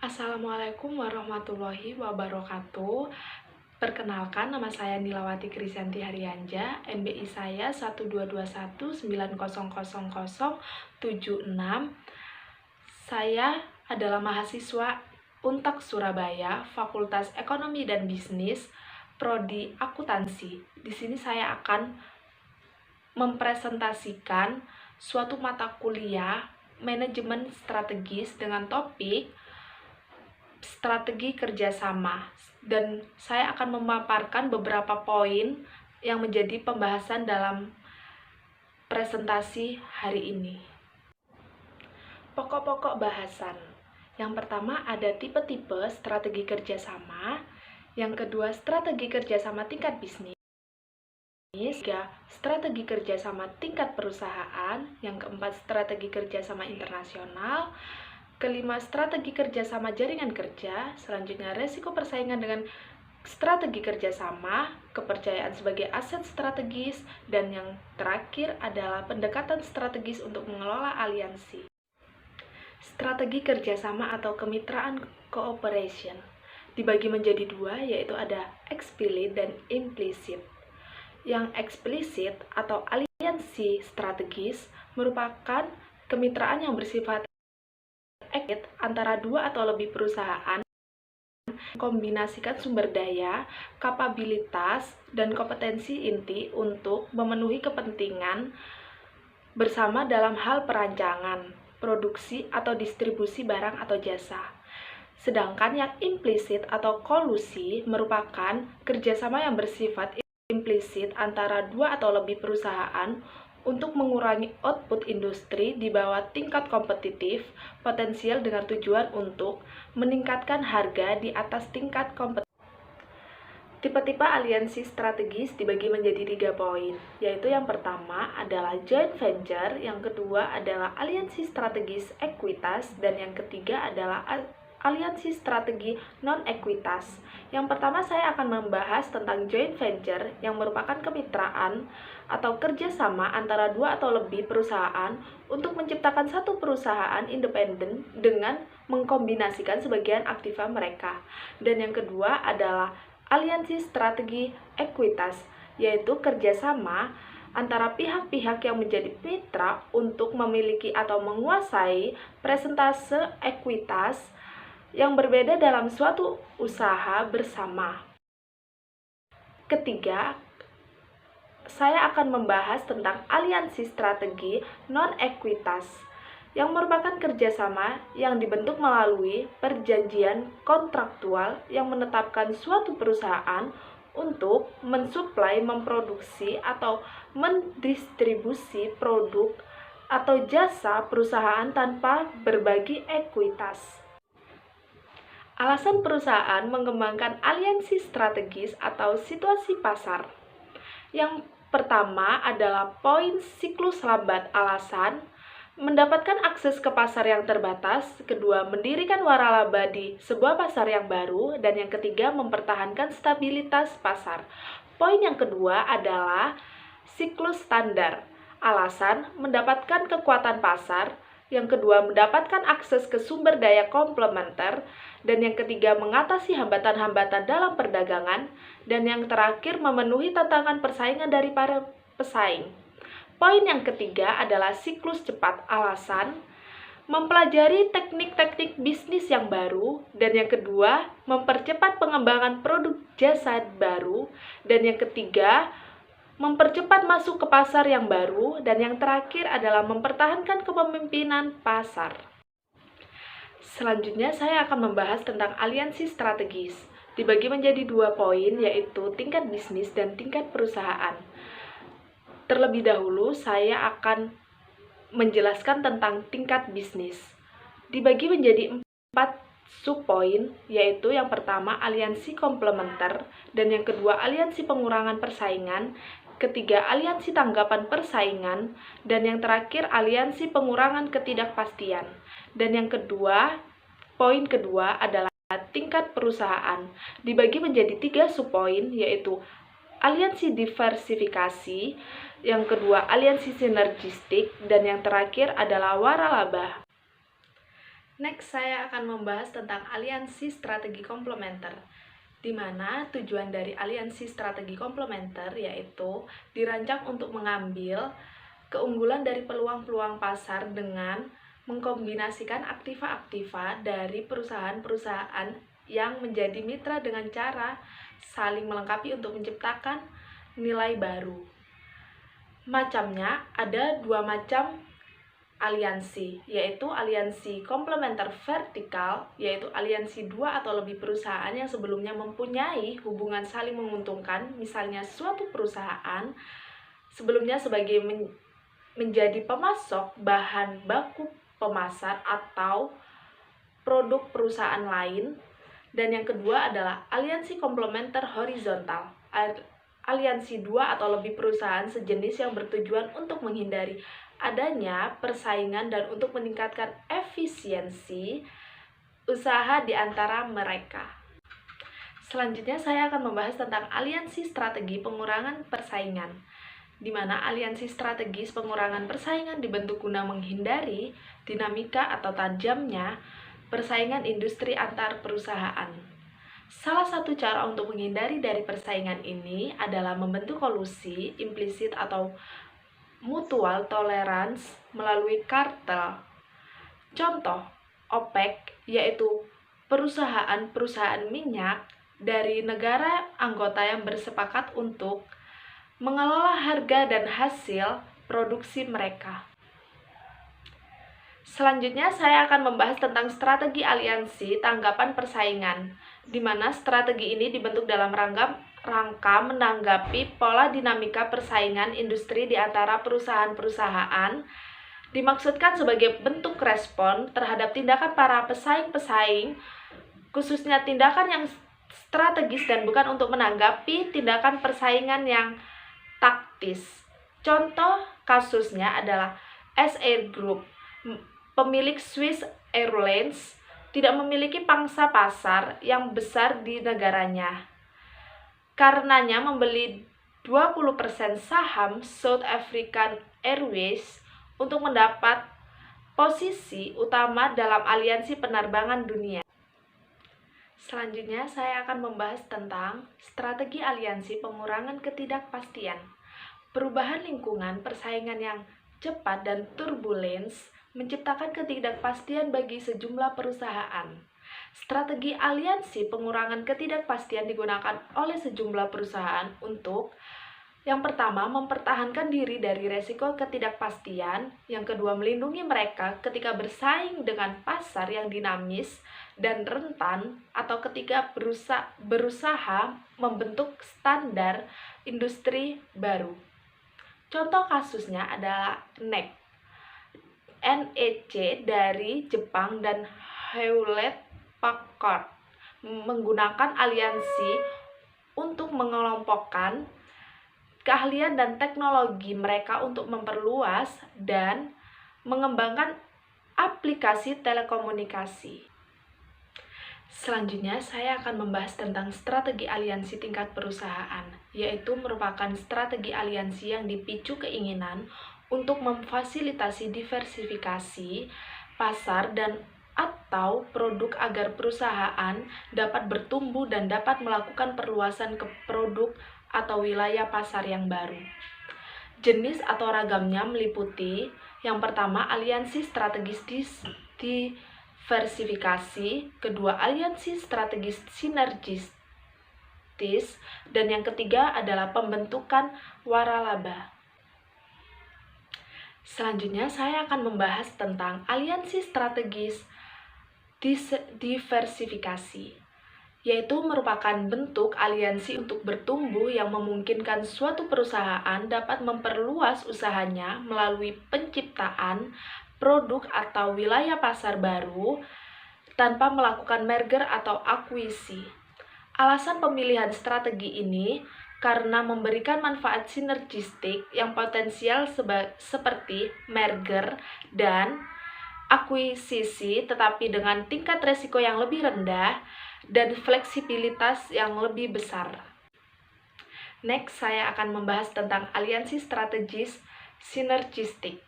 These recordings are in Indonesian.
Assalamualaikum warahmatullahi wabarakatuh. Perkenalkan, nama saya Nilawati Krisanti Haryanja. NBI saya 12219000076. Saya adalah mahasiswa Untak Surabaya, Fakultas Ekonomi dan Bisnis, Prodi Akuntansi. Di sini saya akan mempresentasikan suatu mata kuliah manajemen strategis dengan topik strategi kerjasama, dan saya akan memaparkan beberapa poin yang menjadi pembahasan dalam presentasi hari ini. Pokok-pokok bahasan. Yang pertama ada tipe-tipe strategi kerjasama, yang kedua strategi kerjasama tingkat bisnis, tiga strategi kerjasama tingkat perusahaan, yang keempat strategi kerjasama internasional, kelima, strategi kerjasama jaringan kerja. Selanjutnya, resiko persaingan dengan strategi kerjasama, kepercayaan sebagai aset strategis, dan yang terakhir adalah pendekatan strategis untuk mengelola aliansi. Strategi kerjasama atau kemitraan cooperation dibagi menjadi dua, yaitu ada eksplisit dan implisit. Yang eksplisit atau aliansi strategis merupakan kemitraan yang bersifat antara dua atau lebih perusahaan kombinasikan sumber daya, kapabilitas, dan kompetensi inti untuk memenuhi kepentingan bersama dalam hal perancangan, produksi, atau distribusi barang atau jasa. Sedangkan yang implisit atau kolusi merupakan kerjasama yang bersifat implisit antara dua atau lebih perusahaan untuk mengurangi output industri di bawah tingkat kompetitif potensial dengan tujuan untuk meningkatkan harga di atas tingkat kompetitif. Tipe-tipe aliansi strategis dibagi menjadi 3 poin, yaitu yang pertama adalah joint venture, yang kedua adalah aliansi strategis ekuitas, dan yang ketiga adalah aliansi strategi non-ekuitas. Yang pertama saya akan membahas tentang joint venture, yang merupakan kemitraan atau kerjasama antara dua atau lebih perusahaan untuk menciptakan satu perusahaan independen dengan mengkombinasikan sebagian aktiva mereka. Dan yang kedua adalah aliansi strategi ekuitas, yaitu kerjasama antara pihak-pihak yang menjadi mitra untuk memiliki atau menguasai persentase ekuitas yang berbeda dalam suatu usaha bersama. Ketiga, saya akan membahas tentang aliansi strategi non-ekuitas, yang merupakan kerjasama yang dibentuk melalui perjanjian kontraktual yang menetapkan suatu perusahaan untuk mensuplai, memproduksi, atau mendistribusi produk atau jasa perusahaan tanpa berbagi ekuitas. Alasan perusahaan mengembangkan aliansi strategis atau situasi pasar. Yang pertama adalah poin siklus lambat. Alasan mendapatkan akses ke pasar yang terbatas, kedua mendirikan waralaba di sebuah pasar yang baru, dan yang ketiga mempertahankan stabilitas pasar. Poin yang kedua adalah siklus standar. Alasan mendapatkan kekuatan pasar, yang kedua mendapatkan akses ke sumber daya komplementer, dan yang ketiga mengatasi hambatan-hambatan dalam perdagangan, dan yang terakhir memenuhi tantangan persaingan dari para pesaing. Poin yang ketiga adalah siklus cepat. Alasan mempelajari teknik-teknik bisnis yang baru, dan yang kedua mempercepat pengembangan produk jasa baru, dan yang ketiga mempercepat masuk ke pasar yang baru, dan yang terakhir adalah mempertahankan kepemimpinan pasar. Selanjutnya saya akan membahas tentang aliansi strategis. Dibagi menjadi 2 poin, yaitu tingkat bisnis dan tingkat perusahaan. Terlebih dahulu saya akan menjelaskan tentang tingkat bisnis. Dibagi menjadi 4 subpoin, yaitu yang pertama aliansi komplementer, dan yang kedua aliansi pengurangan persaingan, ketiga aliansi tanggapan persaingan, dan yang terakhir aliansi pengurangan ketidakpastian. Dan yang kedua, poin kedua adalah tingkat perusahaan. Dibagi menjadi 3 subpoin, yaitu aliansi diversifikasi, yang kedua aliansi sinergistik, dan yang terakhir adalah waralaba. Next, saya akan membahas tentang aliansi strategi komplementer, di mana tujuan dari aliansi strategi komplementer yaitu dirancang untuk mengambil keunggulan dari peluang-peluang pasar dengan mengkombinasikan aktiva-aktiva dari perusahaan-perusahaan yang menjadi mitra dengan cara saling melengkapi untuk menciptakan nilai baru. Macamnya ada dua macam aliansi, yaitu aliansi komplementer vertikal, yaitu aliansi dua atau lebih perusahaan yang sebelumnya mempunyai hubungan saling menguntungkan, misalnya suatu perusahaan sebelumnya sebagai menjadi pemasok bahan baku pemasar atau produk perusahaan lain. Dan yang kedua adalah aliansi komplementer horizontal, aliansi dua atau lebih perusahaan sejenis yang bertujuan untuk menghindari adanya persaingan dan untuk meningkatkan efisiensi usaha di antara mereka. Selanjutnya saya akan membahas tentang aliansi strategi pengurangan persaingan, di mana aliansi strategis pengurangan persaingan dibentuk guna menghindari dinamika atau tajamnya persaingan industri antar perusahaan. Salah satu cara untuk menghindari dari persaingan ini adalah membentuk kolusi implisit atau mutual tolerance melalui kartel. Contoh, OPEC, yaitu perusahaan-perusahaan minyak dari negara anggota yang bersepakat untuk mengelola harga dan hasil produksi mereka. Selanjutnya saya akan membahas tentang strategi aliansi tanggapan persaingan, di mana strategi ini dibentuk dalam rangka menanggapi pola dinamika persaingan industri di antara perusahaan-perusahaan, dimaksudkan sebagai bentuk respon terhadap tindakan para pesaing-pesaing, khususnya tindakan yang strategis dan bukan untuk menanggapi tindakan persaingan yang taktis. Contoh kasusnya adalah S-Air Group, pemilik Swiss Airlines, tidak memiliki pangsa pasar yang besar di negaranya. Karenanya membeli 20% saham South African Airways untuk mendapat posisi utama dalam aliansi penerbangan dunia. Selanjutnya saya akan membahas tentang strategi aliansi pengurangan ketidakpastian. Perubahan lingkungan persaingan yang cepat dan turbulens menciptakan ketidakpastian bagi sejumlah perusahaan. Strategi aliansi pengurangan ketidakpastian digunakan oleh sejumlah perusahaan untuk yang pertama, mempertahankan diri dari resiko ketidakpastian. Yang kedua, melindungi mereka ketika bersaing dengan pasar yang dinamis dan rentan, atau ketika berusaha membentuk standar industri baru. Contoh kasusnya adalah NEC dari Jepang dan Hewlett Packard menggunakan aliansi untuk mengelompokkan keahlian dan teknologi mereka untuk memperluas dan mengembangkan aplikasi telekomunikasi. Selanjutnya, saya akan membahas tentang strategi aliansi tingkat perusahaan, yaitu merupakan strategi aliansi yang dipicu keinginan untuk memfasilitasi diversifikasi pasar dan atau produk agar perusahaan dapat bertumbuh dan dapat melakukan perluasan ke produk atau wilayah pasar yang baru. Jenis atau ragamnya meliputi yang pertama aliansi strategis diversifikasi, kedua aliansi strategis sinergistis, dan yang ketiga adalah pembentukan waralaba. Selanjutnya saya akan membahas tentang aliansi strategis diversifikasi, yaitu merupakan bentuk aliansi untuk bertumbuh yang memungkinkan suatu perusahaan dapat memperluas usahanya melalui penciptaan produk atau wilayah pasar baru tanpa melakukan merger atau akuisisi. Alasan pemilihan strategi ini karena memberikan manfaat sinergistik yang potensial seperti merger dan akuisisi, tetapi dengan tingkat resiko yang lebih rendah dan fleksibilitas yang lebih besar. Next, saya akan membahas tentang aliansi strategis sinergistik,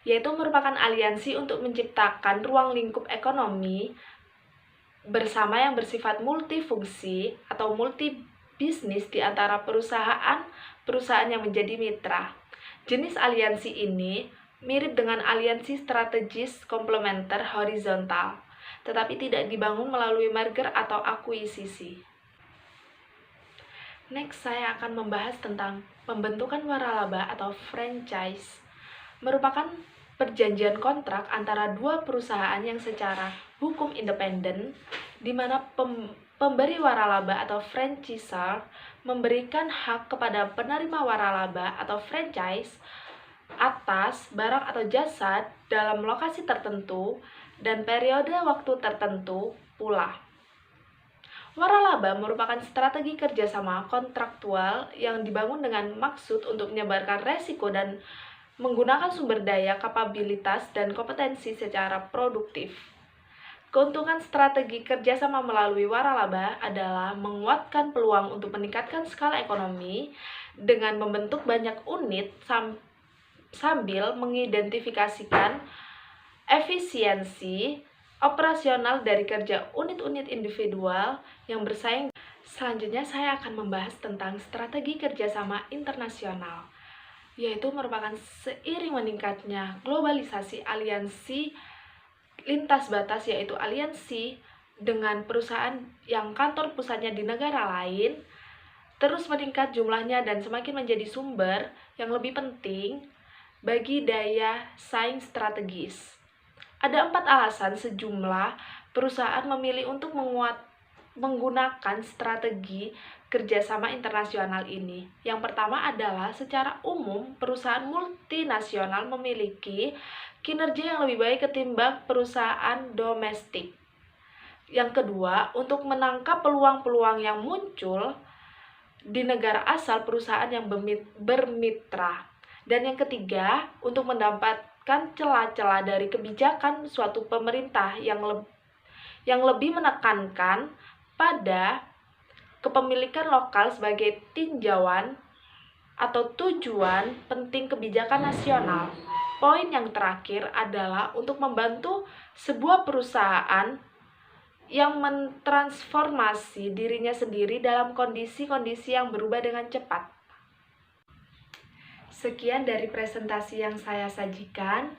yaitu merupakan aliansi untuk menciptakan ruang lingkup ekonomi bersama yang bersifat multifungsi atau multi bisnis di antara perusahaan yang menjadi mitra. Jenis aliansi ini mirip dengan aliansi strategis komplementer horizontal, tetapi tidak dibangun melalui merger atau akuisisi. Next, saya akan membahas tentang pembentukan waralaba atau franchise. Merupakan perjanjian kontrak antara dua perusahaan yang secara hukum independen, di mana pemberi waralaba atau franchisor memberikan hak kepada penerima waralaba atau franchise atas barang atau jasa dalam lokasi tertentu dan periode waktu tertentu pula. Waralaba merupakan strategi kerjasama kontraktual yang dibangun dengan maksud untuk menyebarkan resiko dan menggunakan sumber daya, kapabilitas, dan kompetensi secara produktif. Keuntungan strategi kerjasama melalui waralaba adalah menguatkan peluang untuk meningkatkan skala ekonomi dengan membentuk banyak unit sambil mengidentifikasikan efisiensi operasional dari kerja unit-unit individual yang bersaing. Selanjutnya saya akan membahas tentang strategi kerjasama internasional, yaitu merupakan seiring meningkatnya globalisasi aliansi lintas batas, yaitu aliansi dengan perusahaan yang kantor pusatnya di negara lain, terus meningkat jumlahnya dan semakin menjadi sumber yang lebih penting bagi daya saing strategis. Ada 4 alasan sejumlah perusahaan memilih untuk menggunakan strategi kerjasama internasional ini. Yang pertama adalah secara umum perusahaan multinasional memiliki kinerja yang lebih baik ketimbang perusahaan domestik. Yang kedua, untuk menangkap peluang-peluang yang muncul di negara asal perusahaan yang bermitra. Dan yang ketiga, untuk mendapatkan celah-celah dari kebijakan suatu pemerintah yang lebih menekankan pada kepemilikan lokal sebagai tinjauan atau tujuan penting kebijakan nasional. Poin yang terakhir adalah untuk membantu sebuah perusahaan yang mentransformasi dirinya sendiri dalam kondisi-kondisi yang berubah dengan cepat. Sekian dari presentasi yang saya sajikan.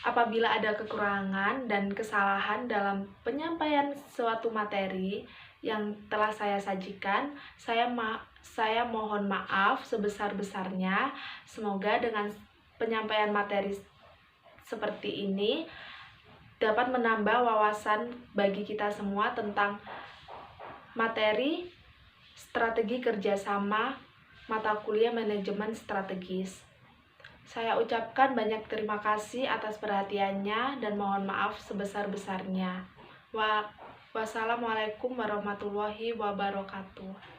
Apabila ada kekurangan dan kesalahan dalam penyampaian suatu materi yang telah saya sajikan, saya mohon maaf sebesar-besarnya. Semoga dengan penyampaian materi seperti ini dapat menambah wawasan bagi kita semua tentang materi strategi kerjasama mata kuliah manajemen strategis. Saya ucapkan banyak terima kasih atas perhatiannya dan mohon maaf sebesar-besarnya. Wassalamualaikum warahmatullahi wabarakatuh.